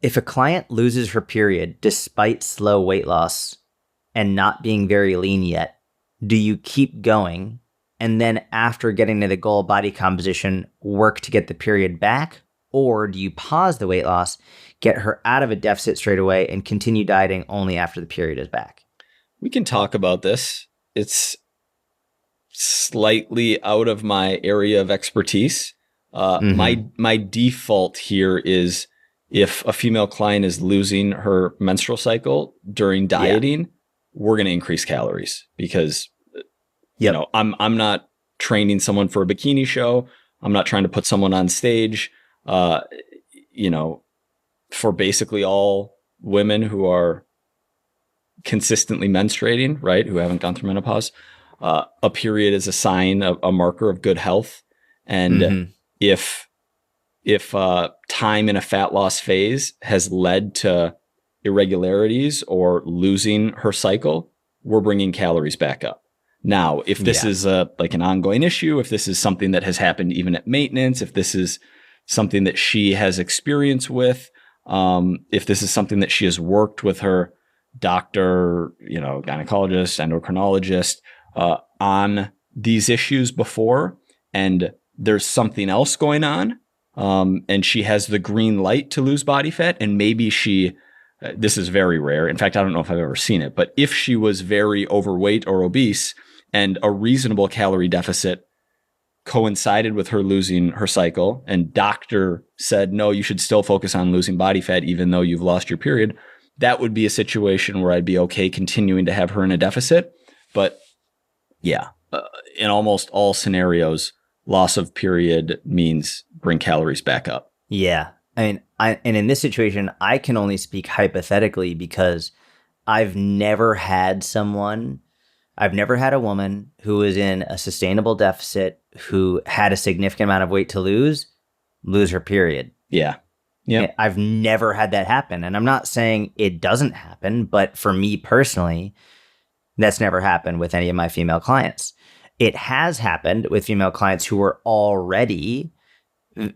If a client loses her period despite slow weight loss and not being very lean yet, do you keep going and then after getting to the goal body composition, work to get the period back? Or do you pause the weight loss, get her out of a deficit straight away, and continue dieting only after the period is back? We can talk about this. It's slightly out of my area of expertise. My default here is if a female client is losing her menstrual cycle during dieting, we're going to increase calories because you know, I'm not training someone for a bikini show. I'm not trying to put someone on stage. You know, for basically all women who are consistently menstruating, right, who haven't gone through menopause, a period is a sign of a marker of good health. And if time in a fat loss phase has led to irregularities or losing her cycle, we're bringing calories back up. Now, if this is like an ongoing issue, if this is something that has happened even at maintenance, if this is something that she has experience with, if this is something that she has worked with her doctor, you know, gynecologist, endocrinologist, on these issues before, and there's something else going on, and she has the green light to lose body fat, and maybe she, this is very rare. In fact, I don't know if I've ever seen it, but if she was very overweight or obese and a reasonable calorie deficit coincided with her losing her cycle, and doctor said, no, you should still focus on losing body fat even though you've lost your period, that would be a situation where I'd be okay continuing to have her in a deficit. But yeah, in almost all scenarios, loss of period means bring calories back up. Yeah. I mean, and in this situation, I can only speak hypothetically because I've never had a woman who was in a sustainable deficit who had a significant amount of weight to lose her period. Yeah. Yeah. I've never had that happen. And I'm not saying it doesn't happen, but for me personally, that's never happened with any of my female clients. It has happened with female clients who were already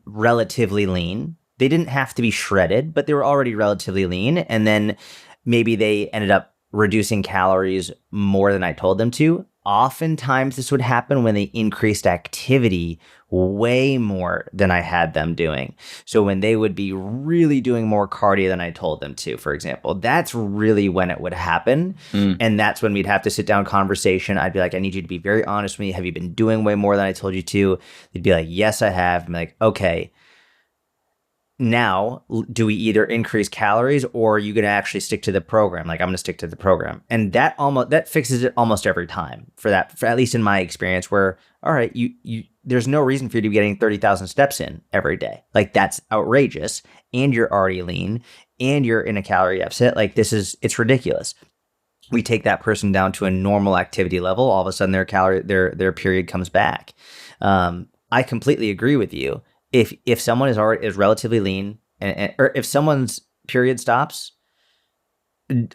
relatively lean. They didn't have to be shredded, but they were already relatively lean. And then maybe they ended up reducing calories more than I told them to. Oftentimes this would happen when they increased activity way more than I had them doing. So when they would be really doing more cardio than I told them to, for example, that's really when it would happen. And that's when we'd have to sit down conversation. I'd be like, I need you to be very honest with me. Have you been doing way more than I told you to? They'd be like, yes, I have. I'm like, okay. Now, do we either increase calories or are you going to actually stick to the program? Like, I'm going to stick to the program. And that fixes it almost every time for at least in my experience, where, all right, there's no reason for you to be getting 30,000 steps in every day. Like, that's outrageous. And you're already lean and you're in a calorie deficit. Like, it's ridiculous. We take that person down to a normal activity level. All of a sudden their period comes back. I completely agree with you. If someone is relatively lean, or if someone's period stops,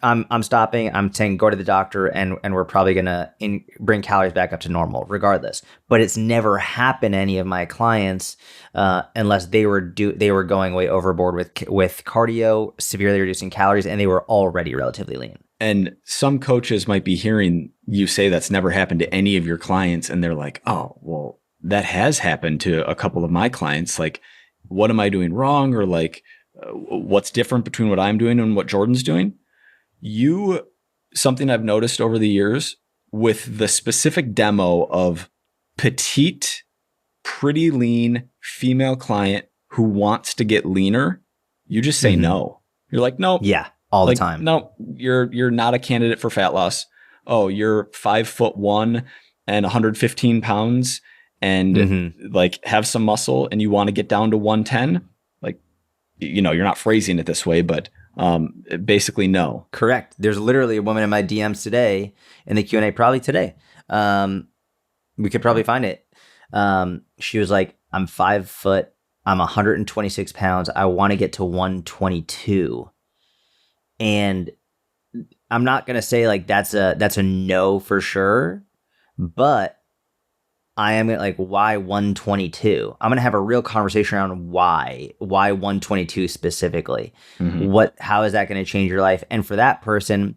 I'm stopping. I'm saying go to the doctor, and we're probably gonna bring calories back up to normal, regardless. But it's never happened to any of my clients unless they were going way overboard with cardio, severely reducing calories, and they were already relatively lean. And some coaches might be hearing you say that's never happened to any of your clients, and they're like, oh, well, that has happened to a couple of my clients. Like, what am I doing wrong? Or like, what's different between what I'm doing and what Jordan's doing? Something I've noticed over the years with the specific demo of petite, pretty lean female client who wants to get leaner, you just say no. You're like, no. Yeah, all the time. No, you're not a candidate for fat loss. Oh, you're 5'1" and 115 pounds and like have some muscle and you want to get down to 110. Like, you know, you're not phrasing it this way, but basically no. Correct. There's literally a woman in my DMs today in the Q&A, probably today. We could probably find it. She was like, I'm 5 foot. I'm 126 pounds. I want to get to 122. And I'm not going to say like that's a no for sure, but I am like, why 122? I'm going to have a real conversation around why 122 specifically. How is that going to change your life? And for that person,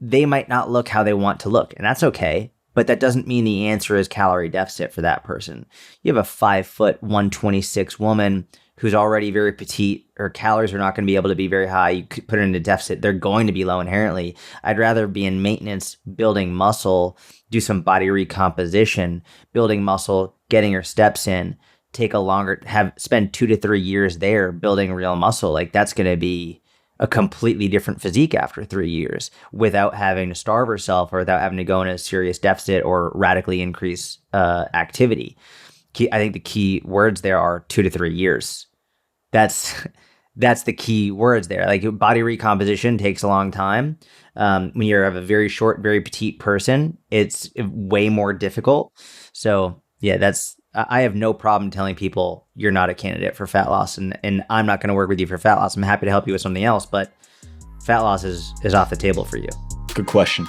they might not look how they want to look, and that's okay. But that doesn't mean the answer is calorie deficit for that person. You have a 5', 126 woman who's already very petite. Her calories are not going to be able to be very high. You could put her into deficit. They're going to be low inherently. I'd rather be in maintenance, building muscle, do some body recomposition, building muscle, getting her steps in, spend 2 to 3 years there building real muscle. Like that's going to be a completely different physique after 3 years without having to starve herself or without having to go in a serious deficit or radically increase activity. I think the key words there are 2 to 3 years. That's the key words there. Like body recomposition takes a long time. When you have a very short, very petite person, it's way more difficult. So yeah, I have no problem telling people you're not a candidate for fat loss, and I'm not going to work with you for fat loss. I'm happy to help you with something else, but fat loss is off the table for you. Good question.